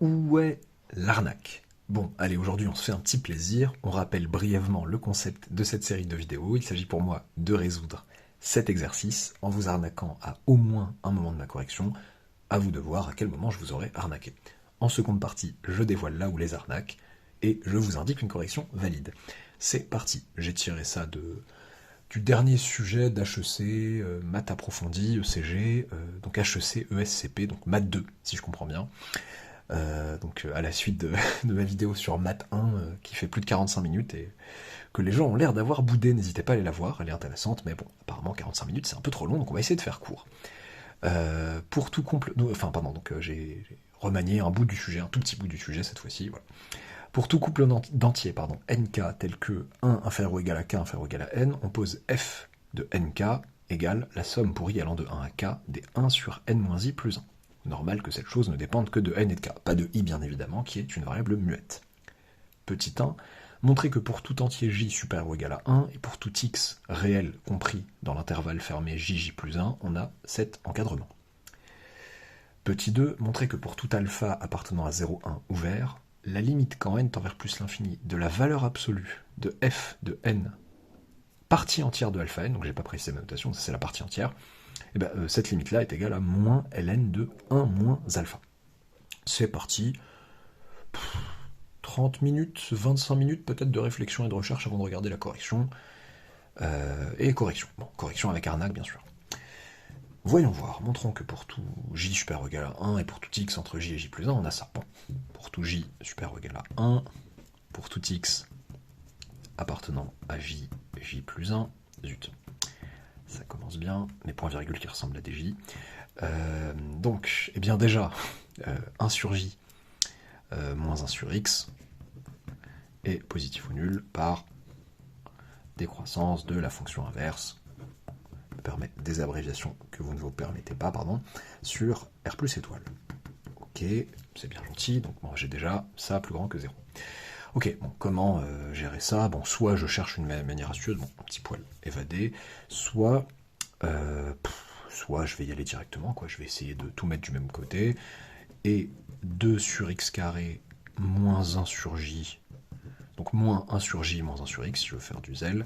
Où est l'arnaque? Bon, allez, aujourd'hui on se fait un petit plaisir, on rappelle brièvement le concept de cette série de vidéos. Il s'agit pour moi de résoudre cet exercice en vous arnaquant à au moins un moment de ma correction. À vous de voir à quel moment je vous aurai arnaqué. En seconde partie, je dévoile là où les arnaques et je vous indique une correction valide. C'est parti, j'ai tiré ça du dernier sujet d'HEC, maths approfondi, ECG, donc HEC, ESCP, donc maths 2, si je comprends bien. Donc à la suite de ma vidéo sur maths 1, qui fait plus de 45 minutes, et que les gens ont l'air d'avoir boudé, n'hésitez pas à aller la voir, elle est intéressante, mais bon, apparemment 45 minutes c'est un peu trop long, donc on va essayer de faire court. Pour tout j'ai remanié un bout du sujet, un tout petit bout du sujet cette fois-ci, voilà. Pour tout couple d'entiers, nk tel que 1 inférieur ou égal à k inférieur ou égal à n, on pose f de nk égale la somme pour i allant de 1 à k des 1 sur n moins i plus 1. Normal que cette chose ne dépende que de n et de k, pas de i bien évidemment, qui est une variable muette. Petit 1, montrer que pour tout entier j supérieur ou égal à 1, et pour tout x réel compris dans l'intervalle fermé jj plus 1, on a cet encadrement. Petit 2, montrer que pour tout alpha appartenant à 0, 1 ouvert, la limite quand n tend vers plus l'infini de la valeur absolue de f de n partie entière de alpha n, donc j'ai pas précisé ma notation, ça c'est la partie entière, et cette limite-là est égale à moins ln de 1 moins alpha. C'est parti. 30 minutes, 25 minutes peut-être de réflexion et de recherche avant de regarder la correction. Et correction. Bon, correction avec arnaque, bien sûr. Voyons voir. Montrons que pour tout j supérieur ou égal à 1 et pour tout x entre j et j plus 1, on a ça. Bon. Pour tout j supérieur ou égal à 1, pour tout x appartenant à j plus 1, zut. Ça commence bien, mes points-virgules qui ressemblent à des j. Donc, eh bien déjà, 1 sur j moins 1 sur x est positif ou nul par décroissance de la fonction inverse, permet des abréviations que vous ne vous permettez pas, sur R plus étoile. Ok, c'est bien gentil, donc moi j'ai déjà ça plus grand que 0. Ok, bon, comment gérer ça? Bon, soit je cherche une manière astucieuse, bon, un petit poil évadé, soit je vais y aller directement, quoi. Je vais essayer de tout mettre du même côté, et 2 sur x carré moins 1 sur j, donc moins 1 sur j moins 1 sur x, si je veux faire du zèle,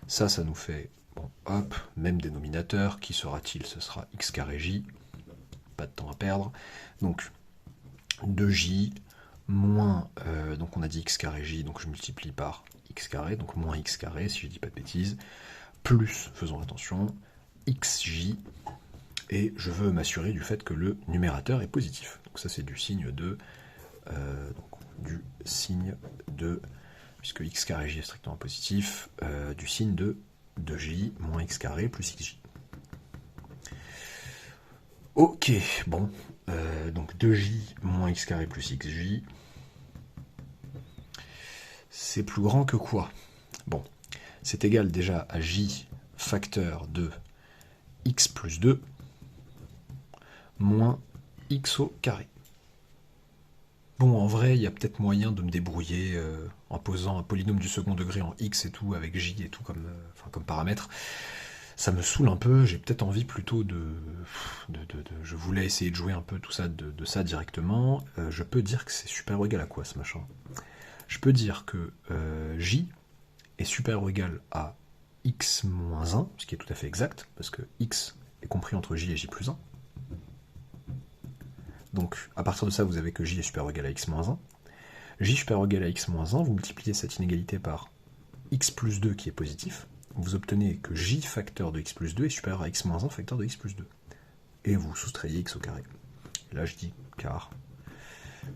ça nous fait, bon, hop, même dénominateur, qui sera-t-il? Ce sera x carré j, pas de temps à perdre, donc 2j, moins, donc on a dit x carré j, donc je multiplie par x carré, donc moins x carré, si je dis pas de bêtises, plus, faisons attention, xj, et je veux m'assurer du fait que le numérateur est positif. Donc ça c'est du signe de, puisque x carré j est strictement positif, du signe de 2j moins x carré plus xj. Ok, bon, donc 2j moins x carré plus xj, c'est plus grand que quoi? Bon, c'est égal déjà à j facteur de x plus 2 moins x au carré. Bon, en vrai, il y a peut-être moyen de me débrouiller en posant un polynôme du second degré en x et tout, avec j et tout comme paramètre. Ça me saoule un peu, j'ai peut-être envie plutôt je voulais essayer de jouer un peu tout ça de ça directement. Je peux dire que c'est supérieur ou égal à quoi, ce machin? Je peux dire que j est supérieur ou égal à x moins 1, ce qui est tout à fait exact, parce que x est compris entre j et j plus 1. Donc, à partir de ça, vous avez que j est supérieur ou égal à x moins 1. J supérieur ou égal à x moins 1, vous multipliez cette inégalité par x plus 2 qui est positif, vous obtenez que j facteur de x plus 2 est supérieur à x moins 1 facteur de x plus 2. Et vous soustrayez x au carré. Là, je dis car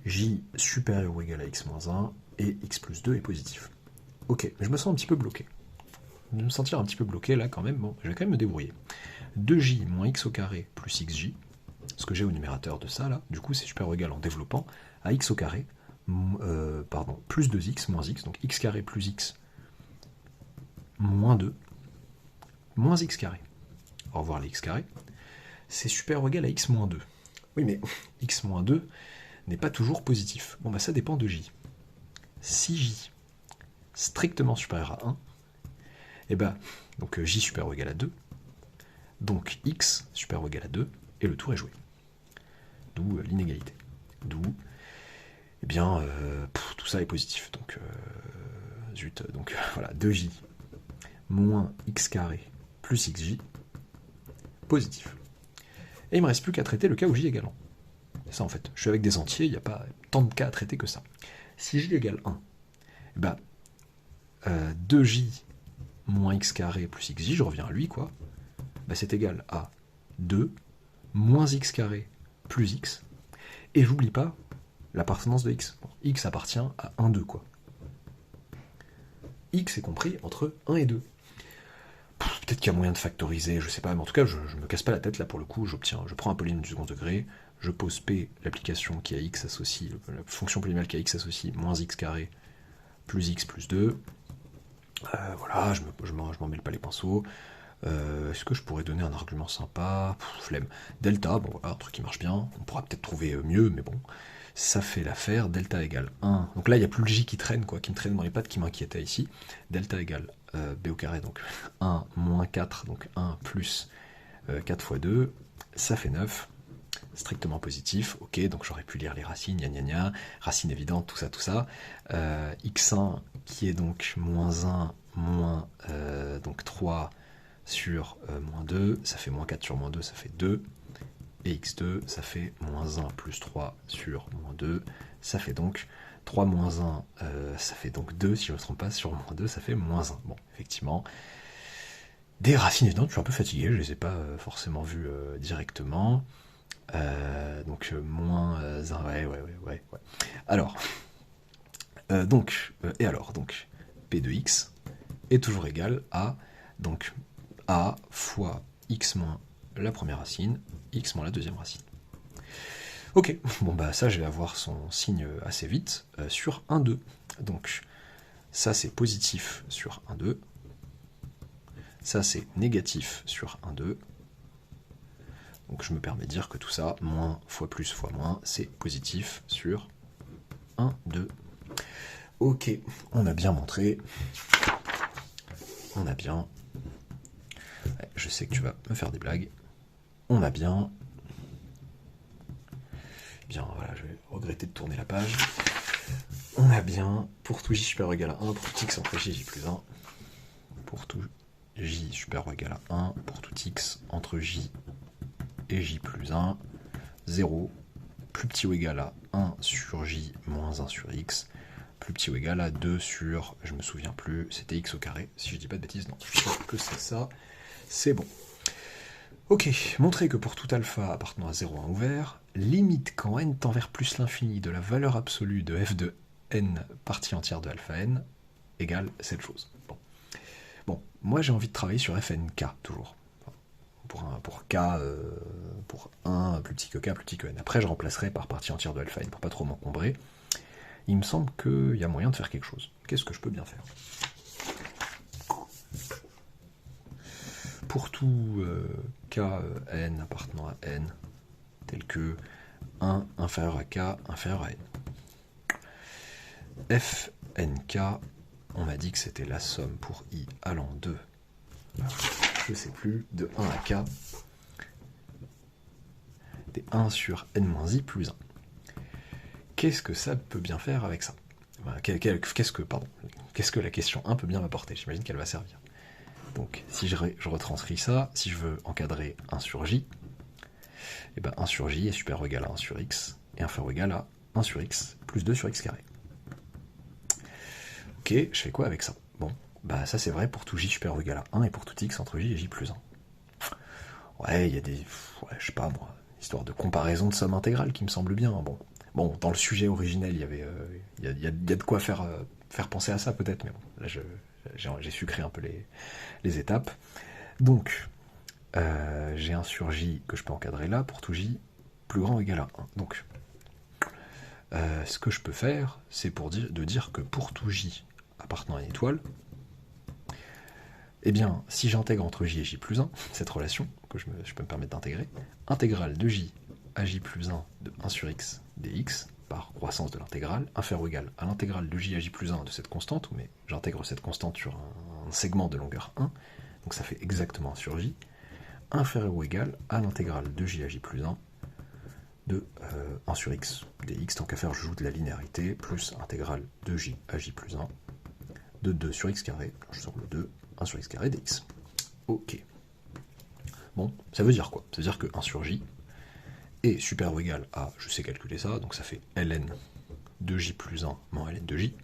j supérieur ou égal à x moins 1 et x plus 2 est positif. Ok, mais je me sens un petit peu bloqué. Je vais me sentir un petit peu bloqué là quand même, bon, je vais quand même me débrouiller. 2j moins x au carré plus xj, ce que j'ai au numérateur de ça là, du coup c'est supérieur ou égal en développant à x au carré, plus 2x moins x, donc x carré plus x moins 2, moins x carré. Au revoir les x carrés. C'est supérieur ou égal à x moins 2. Oui mais x moins 2 n'est pas toujours positif. Bon bah ça dépend de j. Si j strictement supérieur à 1, et donc j supérieur ou égal à 2, donc x supérieur ou égal à 2, et le tour est joué. D'où l'inégalité. D'où bien, tout ça est positif. Donc, zut, donc voilà, 2j moins x carré plus xj, positif. Et il me reste plus qu'à traiter le cas où j égale 1. C'est ça en fait, je suis avec des entiers, il n'y a pas tant de cas à traiter que ça. Si j égale 1, eh ben, 2j moins x carré plus xj, je reviens à lui quoi, ben, c'est égal à 2 moins x carré plus x, et j'oublie pas l'appartenance de x. Bon, x appartient à 1, 2 quoi. X est compris entre 1 et 2. Peut-être qu'il y a moyen de factoriser, je sais pas, mais en tout cas, je me casse pas la tête là pour le coup, je prends un polynôme du second degré, je pose P, l'application qui a x associe, la fonction polynomiale qui a x associe, moins x carré plus x plus 2. Voilà, je m'en mêle pas les pinceaux. Est-ce que je pourrais donner un argument sympa? Flemme. Delta, bon voilà, un truc qui marche bien, on pourra peut-être trouver mieux, mais bon, ça fait l'affaire. Delta égale 1. Donc là, il n'y a plus le j qui traîne, quoi, qui me traîne dans les pattes, qui m'inquiétait ici. Delta égale b au carré, donc 1 moins 4, donc 1 plus 4 fois 2, ça fait 9. Strictement positif, ok, donc j'aurais pu lire les racines, gna gna gna, racine évidente, tout ça. x1 qui est donc moins 1, moins donc 3 sur moins 2, ça fait moins 4 sur moins 2, ça fait 2. Et x2, ça fait moins 1 plus 3 sur moins 2, ça fait donc 3 moins 1, ça fait donc 2, si je ne me trompe pas, sur moins 2, ça fait moins 1. Bon, effectivement, des racines évidentes, je suis un peu fatigué, je ne les ai pas forcément vues directement. Donc moins 1, ouais. Alors, donc P de x est toujours égal à donc a fois x moins la première racine, x moins la deuxième racine. Ok, bon bah ça je vais avoir son signe assez vite sur 1, 2. Donc ça c'est positif sur 1, 2. Ça c'est négatif sur 1, 2. Donc je me permets de dire que tout ça, moins fois plus fois moins, c'est positif sur 1, 2. Ok, on a bien montré. On a bien. Ouais, je sais que tu vas me faire des blagues. On a bien. Bien, voilà, je vais regretter de tourner la page. On a bien, pour tout j supérieur ou égal à 1, pour tout x entre j et j plus 1. Pour tout j supérieur ou égal à 1, pour tout x entre j et j plus 1, 0, plus petit ou égal à 1 sur j moins 1 sur x, plus petit ou égal à 2 sur, je me souviens plus, c'était x au carré, si je dis pas de bêtises, non, je sais que c'est ça, c'est bon. Ok, montrer que pour tout alpha appartenant à 0 à 1 ouvert, limite quand n tend vers plus l'infini de la valeur absolue de f de n partie entière de alpha n égale cette chose. Bon, moi j'ai envie de travailler sur fnk toujours. Pour k, pour 1 plus petit que k, plus petit que n. Après je remplacerai par partie entière de alpha n pour pas trop m'encombrer. Il me semble qu'il y a moyen de faire quelque chose. Qu'est-ce que je peux bien faire? Pour tout k n appartenant à n, tel que 1 inférieur à k inférieur à n. Fnk, on m'a dit que c'était la somme pour i allant de, je sais plus, de 1 à k, des 1 sur n-i plus 1. Qu'est-ce que ça peut bien faire avec ça? Qu'est-ce que la question 1 peut bien m'apporter? J'imagine qu'elle va servir. Donc, si je retranscris ça, si je veux encadrer 1 sur j, et ben 1 sur j est supérieur ou égal à 1 sur x, et inférieur ou égal à 1 sur x plus 2 sur x carré. Ok, je fais quoi avec ça? Bon, bah ça c'est vrai pour tout j supérieur ou égal à 1 et pour tout x entre j et j plus 1. Ouais, il y a des... Ouais, je sais pas moi, histoire de comparaison de somme intégrale qui me semble bien. Bon, dans le sujet originel, il y avait, il y a de quoi faire penser à ça peut-être, mais bon, là j'ai sucré un peu les étapes. Donc, j'ai 1 sur j que je peux encadrer là, pour tout j plus grand ou égal à 1. Donc, ce que je peux faire, c'est de dire que pour tout j appartenant à une étoile, eh bien, si j'intègre entre j et j plus 1, cette relation que je peux me permettre d'intégrer, intégrale de j à j plus 1 de 1 sur x dx, par croissance de l'intégrale, inférieur ou égal à l'intégrale de j à j plus 1 de cette constante, mais j'intègre cette constante sur un segment de longueur 1, donc ça fait exactement 1 sur j, inférieur ou égal à l'intégrale de j à j plus 1 de 1 sur x dx, tant qu'à faire je joue de la linéarité, plus intégrale de j à j plus 1, de 2 sur x carré, je sors le 2, 1 sur x carré dx. Ok. Bon, ça veut dire quoi? Ça veut dire que 1 sur j est supérieur ou égal à, je sais calculer ça, donc ça fait ln de j plus 1 moins ln de j.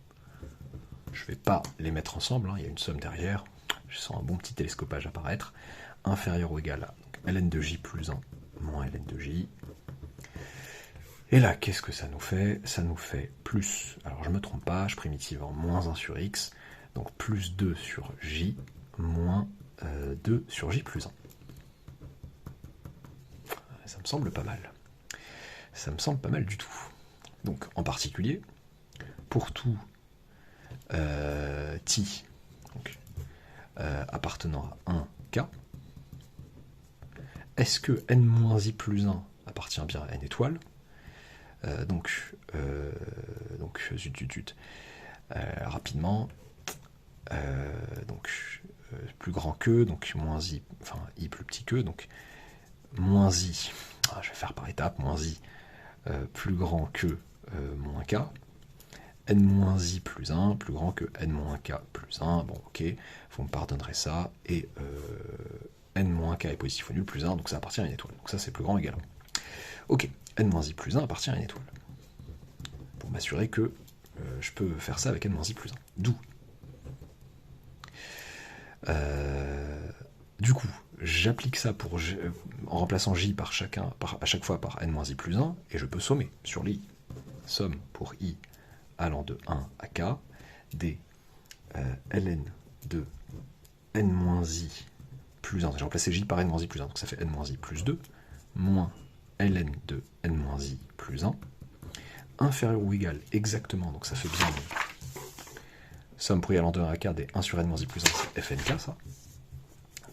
Je vais pas les mettre ensemble, hein, il y a une somme derrière, je sens un bon petit télescopage apparaître, inférieur ou égal à ln de j plus 1 moins ln de j. Et là, qu'est-ce que ça nous fait? Ça nous fait plus, alors je me trompe pas, je primitive en moins 1 sur x, donc plus 2 sur j, moins 2 sur j plus 1. Ça me semble pas mal. Ça me semble pas mal du tout. Donc, en particulier, pour tout t donc, appartenant à 1k, est-ce que n-i plus 1 appartient bien à n étoiles? Rapidement, plus grand que, donc moins i, enfin i plus petit que, donc moins i, je vais faire par étapes, moins i plus grand que moins k, n-i plus 1 plus grand que n-k plus 1, bon ok, vous me pardonnerez ça, et n-k est positif ou nul plus 1, donc ça appartient à une étoile, donc ça c'est plus grand ou égal. Ok, n-i plus 1 appartient à une étoile. Pour m'assurer que je peux faire ça avec n-i plus 1. D'où du coup, j'applique ça en remplaçant j à chaque fois par n-i plus 1, et je peux sommer sur l'i. Somme pour i allant de 1 à k, des ln de n-i plus 1. J'ai remplacé j par n-i plus 1, donc ça fait n-i plus 2, moins ln de n-i plus 1, inférieur ou égal exactement, donc ça fait bien somme pour i allant de 1 à k des 1 sur n-i plus 1, c'est fnk ça.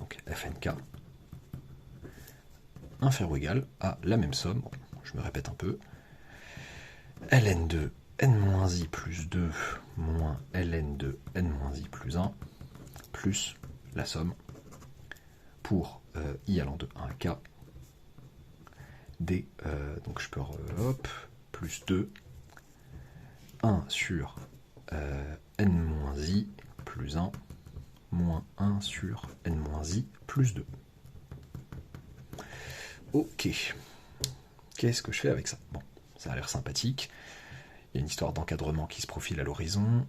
Donc fnk inférieur ou égal à la même somme, bon, je me répète un peu, ln de n-i plus 2 moins ln de n-i plus 1 plus la somme pour i allant de 1 à k des, donc je peux plus 2 1 sur n-i plus 1 moins 1 sur n-i plus 2. Ok. Qu'est-ce que je fais avec ça? Bon, ça a l'air sympathique. Il y a une histoire d'encadrement qui se profile à l'horizon.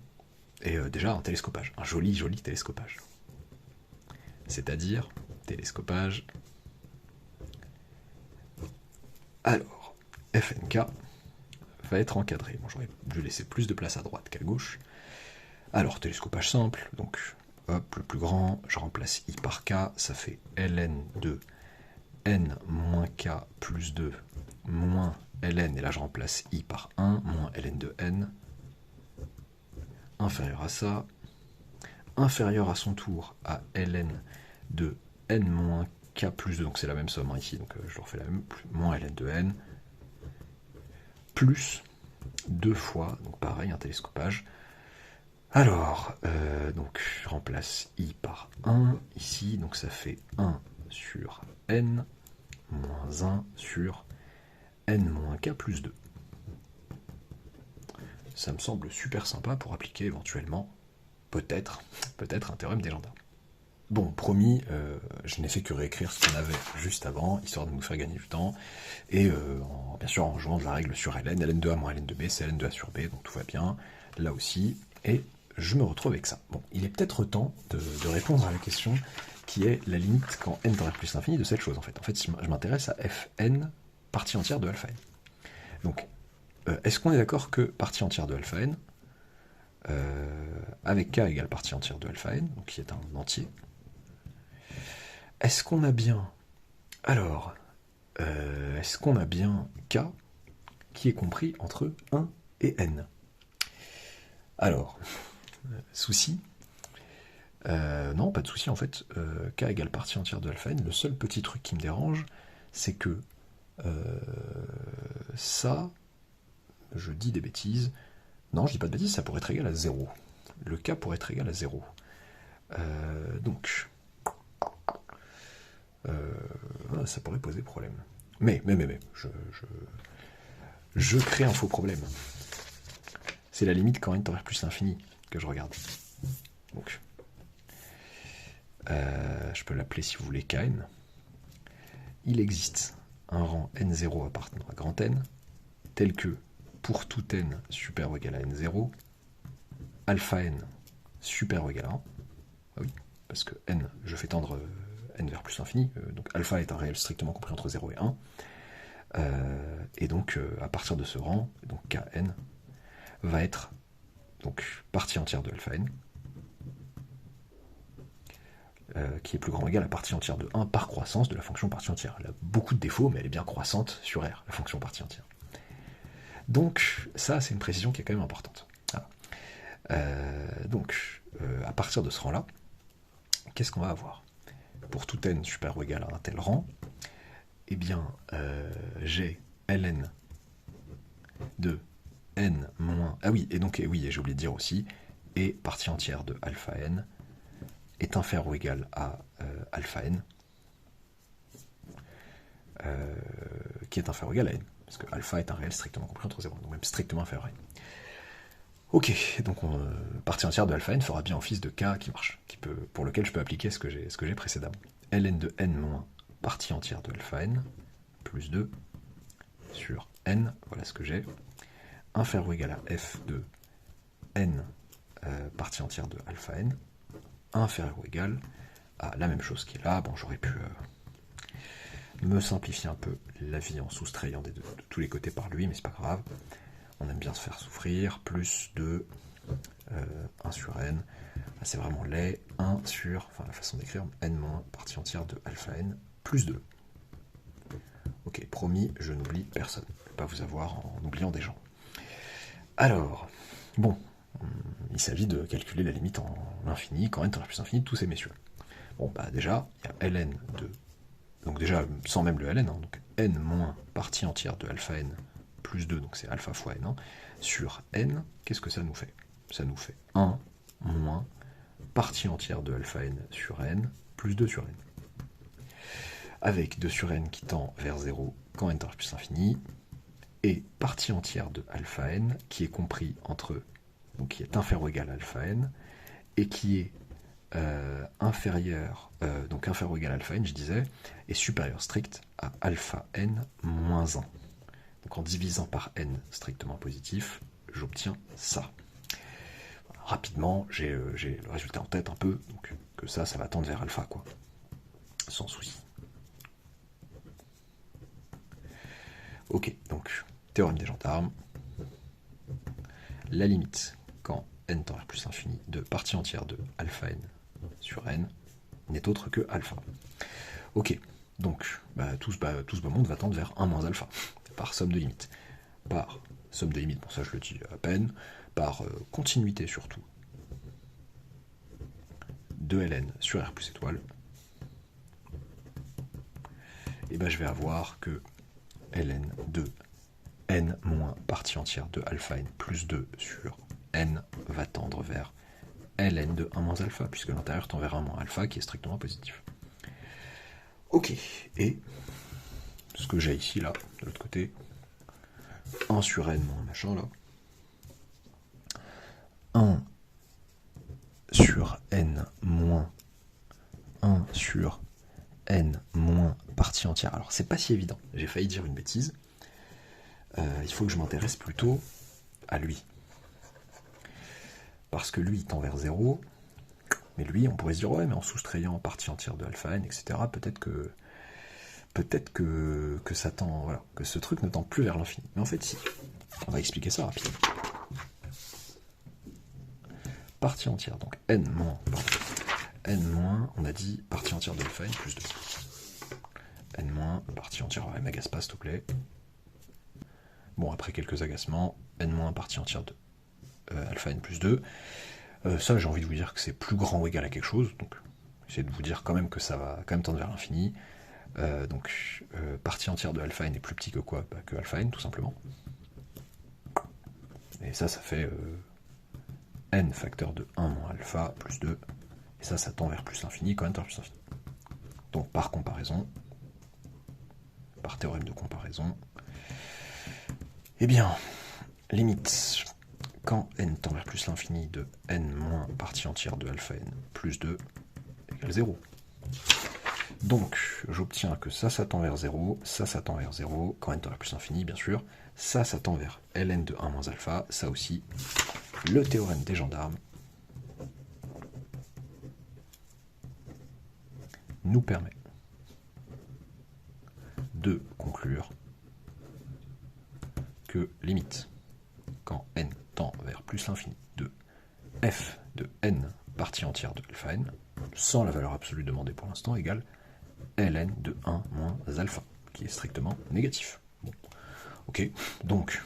Et déjà un télescopage. Un joli, joli télescopage. C'est-à-dire, télescopage. Alors, fnk va être encadré. Bon, j'aurais dû laisser plus de place à droite qu'à gauche. Alors, télescopage simple, donc hop, le plus grand, je remplace i par k, ça fait ln de n moins k plus 2 moins ln, et là je remplace i par 1, moins ln de n, inférieur à ça, inférieur à son tour à ln de n moins k plus 2, donc c'est la même somme hein, ici, donc je le refais la même, moins ln de n, plus 2 fois, donc pareil, un télescopage. Alors, donc je remplace i par 1 ici, donc ça fait 1 sur n moins 1 sur n moins k plus 2. Ça me semble super sympa pour appliquer éventuellement, peut-être un théorème des gendarmes. Bon, promis, je n'ai fait que réécrire ce qu'on avait juste avant, histoire de nous faire gagner du temps, et bien sûr en jouant de la règle sur ln, ln de a moins ln de b, c'est ln de a sur b, donc tout va bien, là aussi, et je me retrouve avec ça. Bon, il est peut-être temps de répondre à la question qui est la limite quand n tend à plus l'infini de cette chose, en fait. En fait, je m'intéresse à fn partie entière de alpha n. Donc, est-ce qu'on est d'accord que partie entière de alpha n, avec k égale partie entière de alpha n, donc qui est un entier, est-ce qu'on a bien... Alors, est-ce qu'on a bien k qui est compris entre 1 et n? Alors, souci. Non, pas de souci en fait. K égale partie entière de alpha n. Le seul petit truc qui me dérange, c'est que ça, je dis des bêtises. Non, je dis pas de bêtises, ça pourrait être égal à 0. Le K pourrait être égal à 0. Donc, ça pourrait poser problème. Mais, je crée un faux problème. C'est la limite quand n tend vers plus l'infini que je regarde. Donc, je peux l'appeler si vous voulez Kn. Il existe un rang n0 appartenant à grand N, tel que pour tout n supérieur ou égal à n0, alpha n supérieur ou égal à 1. Ah oui, parce que n, je fais tendre n vers plus l'infini, donc alpha est un réel strictement compris entre 0 et 1. Et donc, à partir de ce rang, donc Kn va être donc partie entière de alpha n, qui est plus grand ou égal à partie entière de 1 par croissance de la fonction partie entière. Elle a beaucoup de défauts, mais elle est bien croissante sur R, la fonction partie entière. Donc, ça, c'est une précision qui est quand même importante. Voilà. À partir de ce rang-là, qu'est-ce qu'on va avoir? Pour tout n supérieur ou égal à un tel rang, eh bien, j'ai ln de n moins... Ah oui, et donc, oui, et j'ai oublié de dire aussi, et partie entière de alpha n est inférieur ou égal à alpha n, qui est inférieur ou égal à n, parce que alpha est un réel strictement compris entre 0, donc même strictement inférieur à n. Ok, donc partie entière de alpha n fera bien office de k qui marche, pour lequel je peux appliquer ce que j'ai précédemment. ln de n moins partie entière de alpha n plus 2 sur n, voilà ce que j'ai, inférieur ou égal à f de n partie entière de alpha n, inférieur ou égal à la même chose qui est là. Bon, j'aurais pu me simplifier un peu la vie en soustrayant de tous les côtés par lui, mais c'est pas grave. On aime bien se faire souffrir. Plus de 1 sur n. Là, c'est vraiment laid. 1 sur, enfin la façon d'écrire, n moins partie entière de alpha n plus 2. Ok, promis, je n'oublie personne. Je ne vais pas vous avoir en oubliant des gens. Alors, bon, il s'agit de calculer la limite en l'infini, quand n tend vers plus l'infini de tous ces messieurs. Bon, bah déjà, il y a ln de... Donc déjà, sans même le ln, hein, donc n moins partie entière de alpha n plus 2, donc c'est alpha fois n, hein, sur n, qu'est-ce que ça nous fait? Ça nous fait 1 moins partie entière de alpha n sur n plus 2 sur n. Avec 2 sur n qui tend vers 0 quand n tend vers plus l'infini, et partie entière de alpha n qui est compris entre... donc qui est inférieur ou égal à alpha n, et qui est inférieur ou égal à alpha n, je disais, est supérieur strict à alpha n moins 1. Donc en divisant par n strictement positif, j'obtiens ça. Voilà, rapidement, j'ai le résultat en tête un peu, donc que ça va tendre vers alpha, quoi. Sans souci. Ok, donc, théorème des gendarmes. La limite, quand n tend vers plus l'infini, de partie entière de alpha n sur n, n'est autre que alpha. Ok, donc, tout ce beau monde va tendre vers 1 moins alpha, par somme de limites. Par somme de limites, bon ça je le dis à peine, par continuité surtout, de ln sur r plus étoile, et je vais avoir que ln de n moins partie entière de alpha n plus 2 sur n va tendre vers ln de 1 moins alpha, puisque l'intérieur tend vers 1 moins alpha qui est strictement positif. Ok, et ce que j'ai ici, là, de l'autre côté, 1 sur n moins machin, là, 1 sur n moins 1 sur n moins partie entière. Alors, c'est pas si évident, j'ai failli dire une bêtise. Il faut que je m'intéresse plutôt à lui. Parce que lui, il tend vers 0, mais lui, on pourrait se dire, ouais, mais en soustrayant partie entière de alpha n, etc., peut-être que ça tend, voilà, que ce truc ne tend plus vers l'infini. Mais en fait, si. On va expliquer ça rapidement. Partie entière, donc n moins, on a dit partie entière de alpha n plus 2. N moins, partie entière, ouais, m'agace pas, s'il te plaît. Bon, après quelques agacements, n moins partie entière de alpha n plus 2. Ça, j'ai envie de vous dire que c'est plus grand ou égal à quelque chose, donc j'essaie de vous dire quand même que ça va quand même tendre vers l'infini. Partie entière de alpha n est plus petit que quoi? Que alpha n, tout simplement. Et ça fait n facteur de 1 moins alpha plus 2. Et ça tend vers plus l'infini quand n tend vers plus l'infini. Donc par comparaison, par théorème de comparaison. Eh bien, limite, quand n tend vers plus l'infini de n moins partie entière de alpha n plus 2 égale 0. Donc, j'obtiens que ça tend vers 0, ça tend vers 0, quand n tend vers plus l'infini, bien sûr, ça tend vers ln de 1 moins alpha, ça aussi, le théorème des gendarmes nous permet de conclure que limite, quand n tend vers plus l'infini de f de n partie entière de alpha n, sans la valeur absolue demandée pour l'instant, égale ln de 1 moins alpha, qui est strictement négatif. Bon. Ok, donc,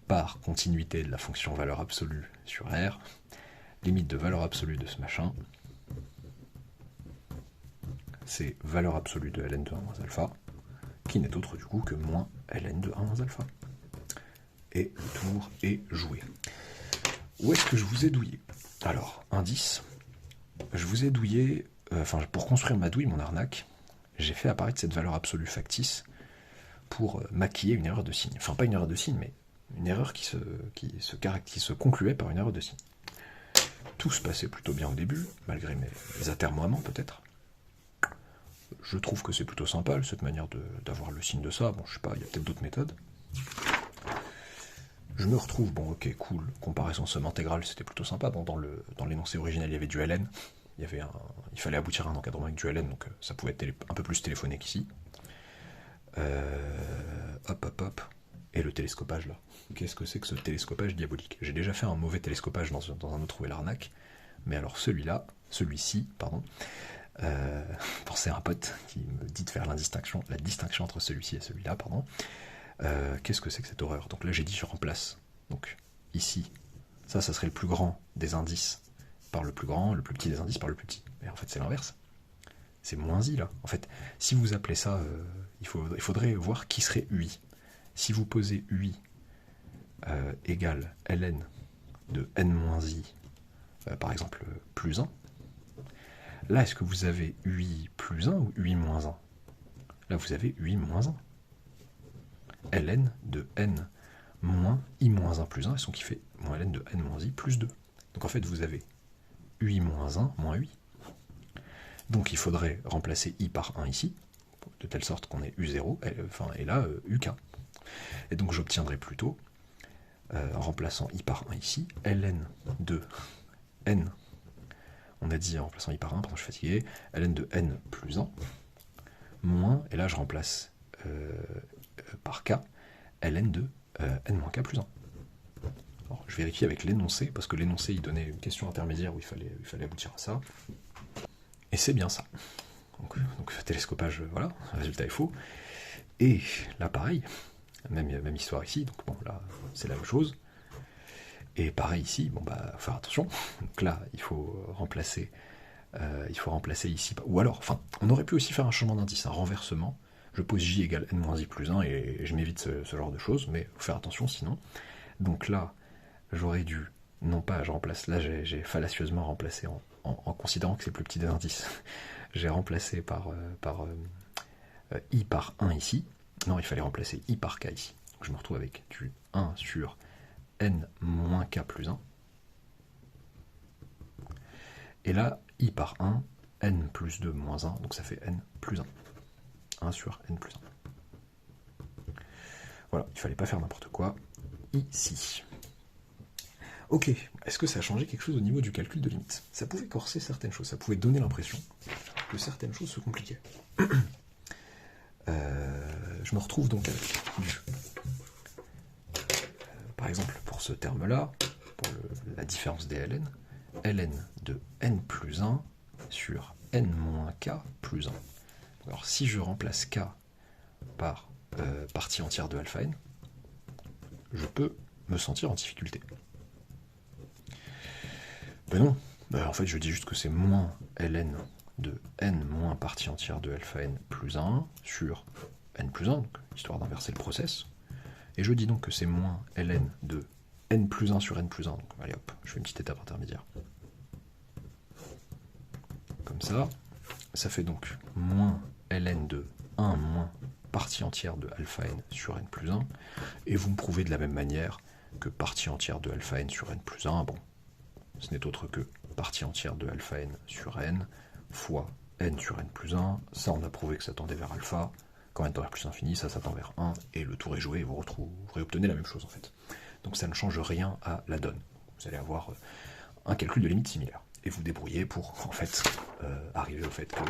par continuité de la fonction valeur absolue sur R, limite de valeur absolue de ce machin, c'est valeur absolue de ln de 1 moins alpha, qui n'est autre du coup que moins ln de 1 moins alpha. Et le tour est joué. Où est-ce que je vous ai douillé? Alors, indice, je vous ai douillé, pour construire ma douille, mon arnaque, j'ai fait apparaître cette valeur absolue factice pour maquiller une erreur de signe. Enfin, pas une erreur de signe, mais une erreur qui se concluait par une erreur de signe. Tout se passait plutôt bien au début, malgré mes atermoiements peut-être. Je trouve que c'est plutôt sympa, cette manière d'avoir le signe de ça. Bon, je sais pas, il y a peut-être d'autres méthodes. Je me retrouve, bon ok, cool, comparaison somme intégrale, c'était plutôt sympa. Bon, dans l'énoncé original, il y avait du ln, il fallait aboutir à un encadrement avec du ln, donc ça pouvait être un peu plus téléphoné qu'ici. Hop, et le télescopage là. Qu'est-ce que c'est que ce télescopage diabolique? J'ai déjà fait un mauvais télescopage dans un autre Où est l'arnaque, mais alors celui-ci, pensez à un pote qui me dit de faire la distinction entre celui-ci et celui-là, pardon. Qu'est-ce que c'est que cette horreur? Donc là j'ai dit je remplace. Donc ici, ça serait le plus grand des indices par le plus grand, le plus petit des indices par le plus petit. Mais en fait c'est l'inverse. C'est moins i là. En fait, si vous appelez ça, il faudrait voir qui serait ui. Si vous posez ui égale ln de n-i, par exemple plus 1, là est-ce que vous avez ui plus 1 ou ui moins 1? Là vous avez ui moins 1. ln de n moins i moins 1 plus 1, et son qui fait moins ln de n moins i plus 2. Donc en fait vous avez ui moins 1 moins ui. Donc il faudrait remplacer i par 1 ici, de telle sorte qu'on ait u0, et là uk. Et donc j'obtiendrai plutôt, en remplaçant i par 1 ici, ln de n, on a dit en remplaçant i par 1, pardon je suis fatigué, ln de n plus 1, moins, et là je remplace par k, ln de n-k plus 1. Alors, je vérifie avec l'énoncé, parce que l'énoncé il donnait une question intermédiaire où il fallait aboutir à ça. Et c'est bien ça. Donc télescopage, voilà, le résultat est faux. Et là pareil, même histoire ici, donc bon là c'est la même chose. Et pareil ici, bon bah faut faire attention. Donc là il faut remplacer ici, ou alors, enfin, on aurait pu aussi faire un changement d'indice, un renversement. Je pose j égale n-i plus 1 et je m'évite ce genre de choses, mais faut faire attention sinon. Donc là, j'aurais dû, non pas, je remplace, là j'ai fallacieusement remplacé en considérant que c'est le plus petit des indices, j'ai remplacé par i par 1 ici. Non, il fallait remplacer i par k ici. Donc je me retrouve avec du 1 sur n moins k plus 1. Et là, i par 1, n plus 2 moins 1, donc ça fait n plus 1. 1 sur n plus 1. Voilà, il fallait pas faire n'importe quoi ici. Ok, est-ce que ça a changé quelque chose au niveau du calcul de limite? Ça pouvait corser certaines choses, ça pouvait donner l'impression que certaines choses se compliquaient. Je me retrouve donc avec par exemple pour ce terme-là, pour la différence des ln de n plus 1 sur n moins k plus 1. Alors si je remplace k par partie entière de alpha n, je peux me sentir en difficulté. Ben non, en fait je dis juste que c'est moins ln de n moins partie entière de alpha n plus 1 sur n plus 1, donc, histoire d'inverser le process. Et je dis donc que c'est moins ln de n plus 1 sur n plus 1. Donc allez hop, je fais une petite étape intermédiaire. Comme ça, ça fait donc moins ln de 1 moins partie entière de alpha n sur n plus 1, et vous me prouvez de la même manière que partie entière de alpha n sur n plus 1, bon, ce n'est autre que partie entière de alpha n sur n fois n sur n plus 1, ça on a prouvé que ça tendait vers alpha, quand n tend vers plus infini, ça tend vers 1, et le tour est joué, et vous réobtenez la même chose en fait. Donc ça ne change rien à la donne. Vous allez avoir un calcul de limite similaire, et vous débrouillez pour en fait arriver au fait que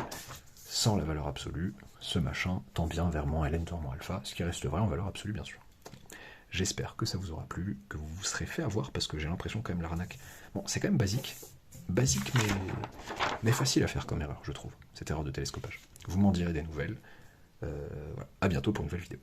sans la valeur absolue, ce machin tend bien vers moins ln vers moins alpha, ce qui reste vrai en valeur absolue bien sûr. J'espère que ça vous aura plu, que vous vous serez fait avoir, parce que j'ai l'impression quand même l'arnaque... Bon, c'est quand même basique mais facile à faire comme erreur, je trouve, cette erreur de télescopage. Vous m'en direz des nouvelles. Voilà. À bientôt pour une nouvelle vidéo.